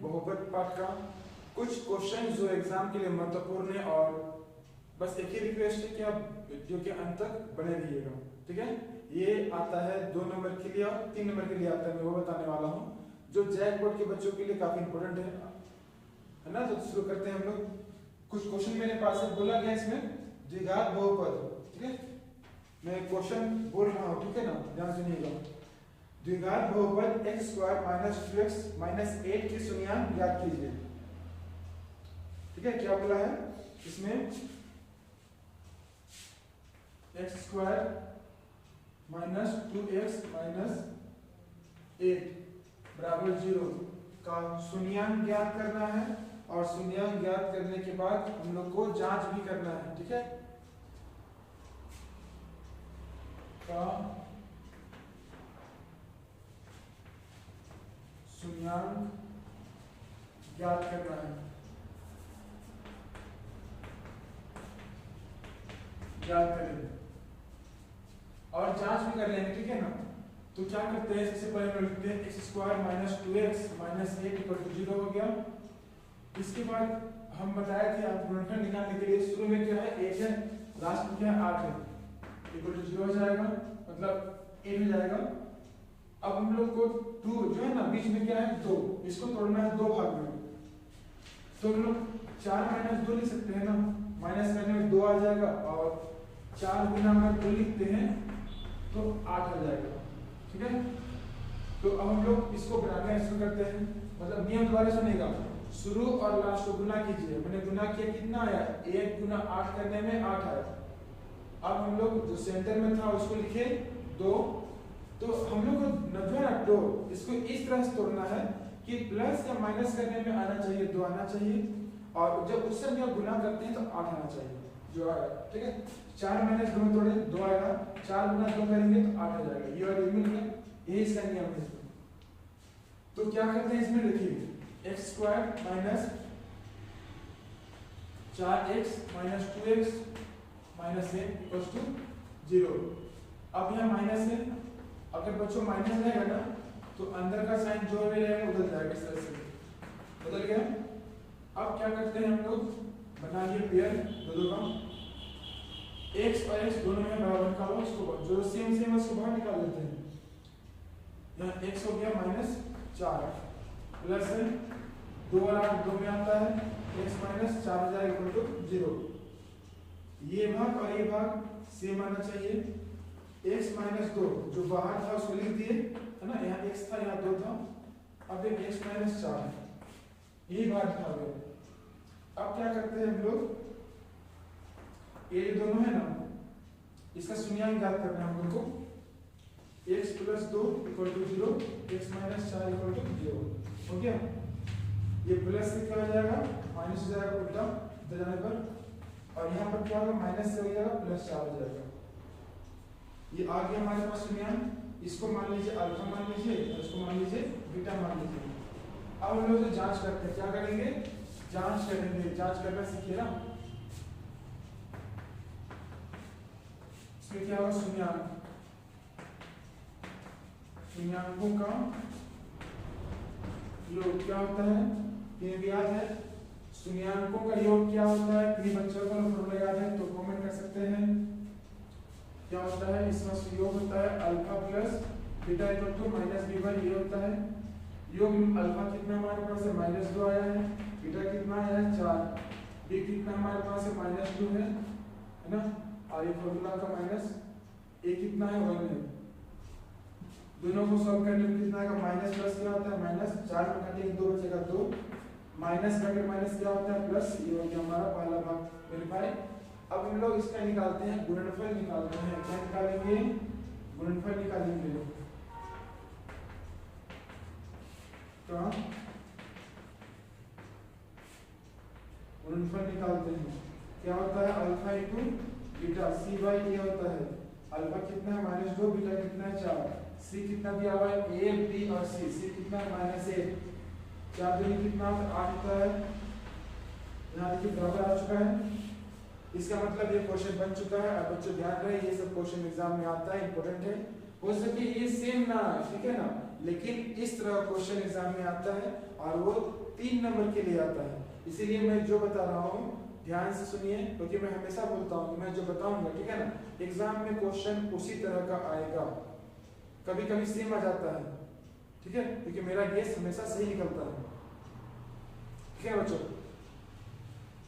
बहुपद पाठ का कुछ क्वेश्चन जो एग्जाम के लिए महत्वपूर्ण है, और बस एक ही रिक्वेस्ट है कि आप वीडियो के अंत तक बने रहिएगा, ठीक है। ये आता है 2 नंबर के लिए और 3 नंबर के लिए आता है, मैं वो बताने वाला हूँ, जो जैक बोर्ड के बच्चों के लिए काफी इंपॉर्टेंट है ना। तो शुरू करते हैं हम लोग। कुछ क्वेश्चन मेरे पास है, बोला गया इसमें द्विघात बहुपद, ठीक है। मैं क्वेश्चन बोल रहा हूँ, ठीक है ना, ध्यान सुनिएगा। द्विघात बहुपद x² - 2x - 8 की शून्यांक ज्ञात कीजिए, ठीक है। क्या बोला है इसमें, x² - 2x - 8 बराबर 0 का शून्यांक ज्ञात करना है, और शून्यांक ज्ञात करने के बाद हम लोग को जांच भी करना है, ठीक है। का शून्यांक ज्ञात करना है, ज्ञात करेंगे और जांच भी कर लेंगे, ठीक है ना। तो क्या करते हैं, सबसे पहले हम लिखते हैं x² - 2x - 8 = 0 हो गया। इसके बाद हम बताए थे आप गुणनफल निकालने के लिए शुरू में क्या है 1 है, लास्ट में क्या है 8 है, = 0 हो जाएगा, मतलब 8 हो जाएगा। अब हम लोग को 2 जो है ना बीच में क्या है 2, इसको तोड़ना है 2 भाग में, तो हम लोग 4 - 2 लिख सकते हैं ना, माइनस करने में 2 आ जाएगा, और 4 गुना अगर 2 लिखते हैं तो 8 आ जाएगा, ठीक है। तो अब हम लोग इसको बनाना शुरू करते हैं, मतलब नियम द्वारा सुनेगा, शुरू और लास्ट को गुना कीजिए। मैंने गुना किया, कितना आया 1 गुना 8 करने में 8 आया। अब हम लोग जो सेंटर में था उसको लिखे 2, तो हम लोग को नजर आ 2, इसको इस तरह से तोड़ना है कि प्लस या माइनस करने में आना चाहिए 2 आना चाहिए, और जब उससे हम गुना करते हैं तो 8 आना चाहिए जो आएगा, ठीक है। 4 - 2 तोड़े 2 आएगा, 4 गुना 2 करेंगे तो 8 आ जाएगा, ये वाला मिल गया, यही इसका नियम है इसमें। तो क्या करते हैं इसमें, लिखिए x² - 4x - 2x - 8 = 0। अब यहाँ माइनस है, अगर बच्चों माइनस रहेगा ना तो अंदर का साइन जो भी रहेगा बदल जाएगा, इस तरह से बदल गया। अब क्या करते हैं हम लोग, बना लिए पेयर दो का, x और x दोनों में बराबर निकालो, उसको जो सेम है उसको बाहर निकाल लेते हैं। यहाँ x हो गया -4 प्लस है 2 और 8 2 में आता है, x - 4 हो जाएगा = 0। ये भाग और ये भाग सेम आना चाहिए। x - 2 जो बाहर था उसको लिख दिए, है ना, यहाँ x था यहाँ 2 था, अब एक x - 4 यही बात था। अब क्या करते हैं हम लोग, ये दोनों है ना, इसका शून्यांक ज्ञात करना है हम लोग को। x + 2 = 0, x - 4 = 0 हो गया। ये प्लस से क्या हो जाएगा, माइनस हो जाएगा उल्टा इधर जाने पर, और यहाँ पर क्या होगा माइनस से हो जाएगा +4 हो जाएगा। ये आ गया हमारे पास शून्यांक, इसको मान लीजिए अल्फा मान लीजिए, और इसको मान लीजिए बीटा मान लीजिए। अब हम लोग जांच करते हैं, क्या करेंगे, जांच करेंगे, जांच करना सीखिए ना। इसमें क्या होगा, शून्याङ्कों का योग क्या होता है, ये भी याद है। शून्याङ्कों का योग क्या होता है, किसी बच्चों को फॉर्मूला याद है तो कमेंट कर सकते हैं। क्या होता है, इसका योग होता है अल्फा प्लस बीटा = -b/, ये होता है योग। अल्फा कितना हमारे पास है -2 आया है, बीटा कितना आया है 4, बी कितना हमारे पास है -2 है ना, और ये फॉर्मूला का -a कितना है 1 है। दोनों को सॉल्व करने में कितना आएगा, माइनस प्लस क्या होता है -4 में काटेंगे 2 बचेगा 2, माइनस का माइनस क्या होता है प्लस, ये हो गया हमारा पहला भाग वेरीफाई। अब हम लोग इसका निकालते हैं, गुणनफल निकालते हैं। क्या निकालेंगे, गुणनफल निकालेंगे। तो गुणनफल निकालते हैं, क्या होता है अल्फा * बीटा c/a होता है। अल्फा कितना है -2, बीटा कितना है 4, c कितना दिया हुआ है a b और c कितना है -1, 4 दूनी कितना 8 होता है। यहाँ देखिए बराबर आ चुका है, इसका मतलब ये क्वेश्चन बन चुका है। अब बच्चों ध्यान रहे, ये सब क्वेश्चन एग्जाम में आता है, इंपॉर्टेंट है। हो सके ये सेम ना आए, ठीक है ना, लेकिन इस तरह क्वेश्चन एग्जाम में आता है और वो 3 नंबर के लिए आता है। इसीलिए मैं जो बता रहा हूँ ध्यान से सुनिए, क्योंकि मैं हमेशा बोलता हूँ मैं जो बताऊंगा, ठीक है ना, एग्जाम में क्वेश्चन उसी तरह का आएगा, कभी कभी सेम आ जाता है, ठीक है, क्योंकि मेरा गेस हमेशा सही निकलता है, ठीक है बच्चों।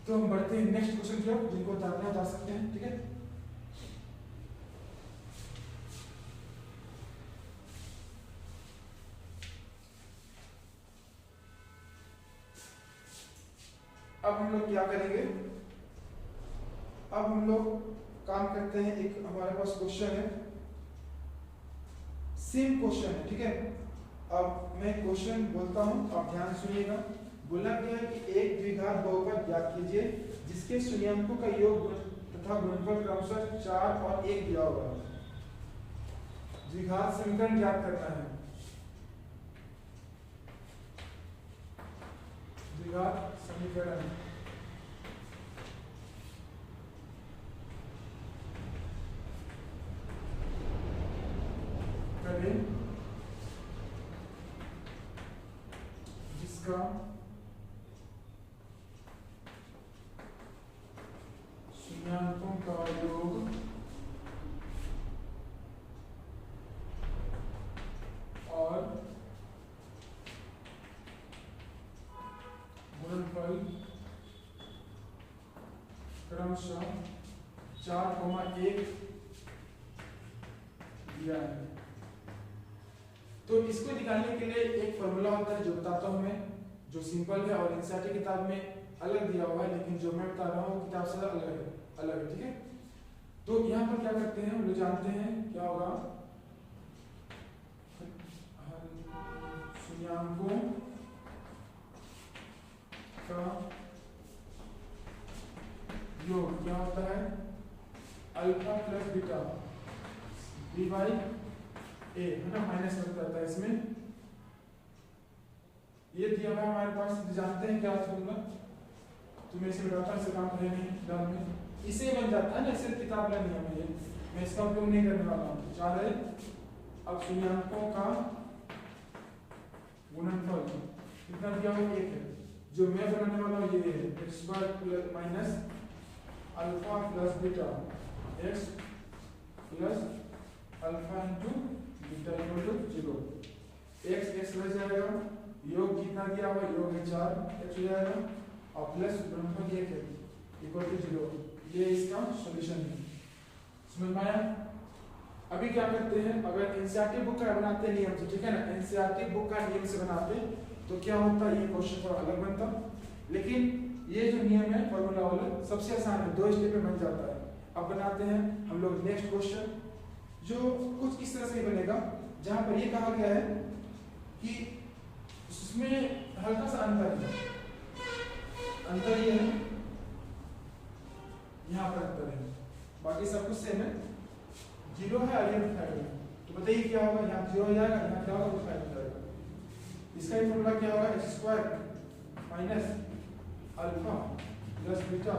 तो हम बढ़ते हैं नेक्स्ट क्वेश्चन की ओर, जिनको जानना जा सकते हैं, ठीक है। अब हम लोग क्या करेंगे, अब हम लोग काम करते हैं, एक हमारे पास क्वेश्चन है, सेम क्वेश्चन है, ठीक है। अब मैं क्वेश्चन बोलता हूं, आप ध्यान सुनिएगा। बोला गया है कि एक द्विघात बहुपद ज्ञात कीजिए जिसके शून्याङ्कों का योग तथा गुणनफल क्रमशः 4 और 1 दिया होगा। द्विघात समीकरण ज्ञात करना है, द्विघात समीकरण करें जिसका शून्याङ्कों का योग और गुणनफल क्रमशः 4,1 दिया है। तो इसको निकालने के लिए एक फॉर्मूला होता है जो बताता हूं मैं, जो सिंपल है और एनसीईआरटी किताब में अलग दिया हुआ है, लेकिन जो मैं बता रहा हूँ किताब से अलग है, ठीक है। तो यहाँ पर क्या करते हैं, हम लोग जानते हैं क्या होगा, शून्याङ्कों का योग क्या होता है, alpha plus beta B by A, है ना, माइनस करता है इसमें, ये दिया हुआ है हमारे पास, जानते हैं क्या फॉर्मूला, तो मैं इसे बताता हूं, इसे काम करें नहीं फिलहाल में, इसे बन जाता है ना, सिर्फ किताब का नियम है, मैं इसका उपयोग नहीं करने वाला हूँ। चाह रहे अब शून्याङ्कों का गुणनफल कितना दिया हुआ, 1 है, जो मैं बनाने वाला हूँ ये है X square plus minus alpha plus beta X plus alpha into beta equal to 0। X X रह जाएगा, योग कितना दिया हुआ, योग है 4, एक्स हो जाएगा, और प्लस गुणनफल 1 है इक्वल टू 0। ये इसका सॉल्यूशन है, समझ में आया। अभी क्या करते हैं, अगर एनसीईआरटी बुक का बनाते नियम से, ठीक है ना, एनसीईआरटी बुक का नियम से बनाते तो क्या होता, ये क्वेश्चन थोड़ा अलग बनता, लेकिन ये जो नियम है फॉर्मूला वाला सबसे आसान है, 2 स्टेप में बन जाता है। अब बनाते हैं हम लोग नेक्स्ट क्वेश्चन, जो कुछ इस तरह से बनेगा, जहां पर ये कहा गया है कि उसमें हल्का सा अंतर है, अंतर ये है, यहाँ पर अंतर है, बाकी सब कुछ सेम है, 0 है और ये 5 है। तो बताइए क्या होगा, यहाँ 0 हो जाएगा, यहाँ क्या होगा, 5 हो जाएगा। इसका ही फॉर्मूला क्या होगा, X square minus alpha plus beta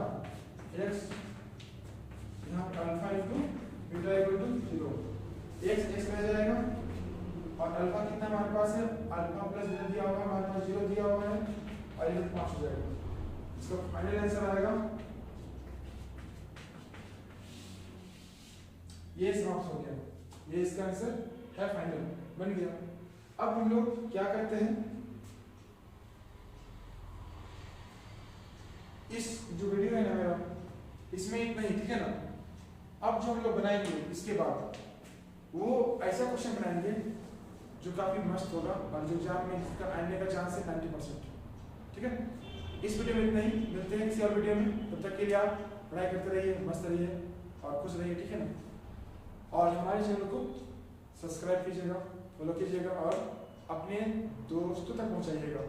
X, यहाँ alpha into beta equal to 0। X X रह जाएगा और अल्फा कितना हमारे पास है, अल्फा प्लस बीटा दिया हुआ है हमारे पास, 0 दिया हुआ है और ये 5 हो जाएगा। इसका फाइनल आंसर आएगा, ये समाप्त हो गया, ये इसका आंसर है, फाइनल बन गया। अब हम लोग क्या करते हैं, इस जो वीडियो है ना मेरा, इसमें इतना ही, ठीक है ना। अब जो हम लोग बनाएंगे इसके बाद वो ऐसा क्वेश्चन बनाएंगे जो काफी मस्त होगा और जो एग्जाम में इसका आने का चांस है 90%, ठीक है। इस वीडियो में इतना ही, मिलते हैं किसी और वीडियो में, तब तक के लिए आप पढ़ाई करते रहिए, मस्त रहिए और खुश रहिए, ठीक है ना। और हमारे चैनल को सब्सक्राइब कीजिएगा, फॉलो कीजिएगा और अपने दोस्तों तक पहुंचाइएगा।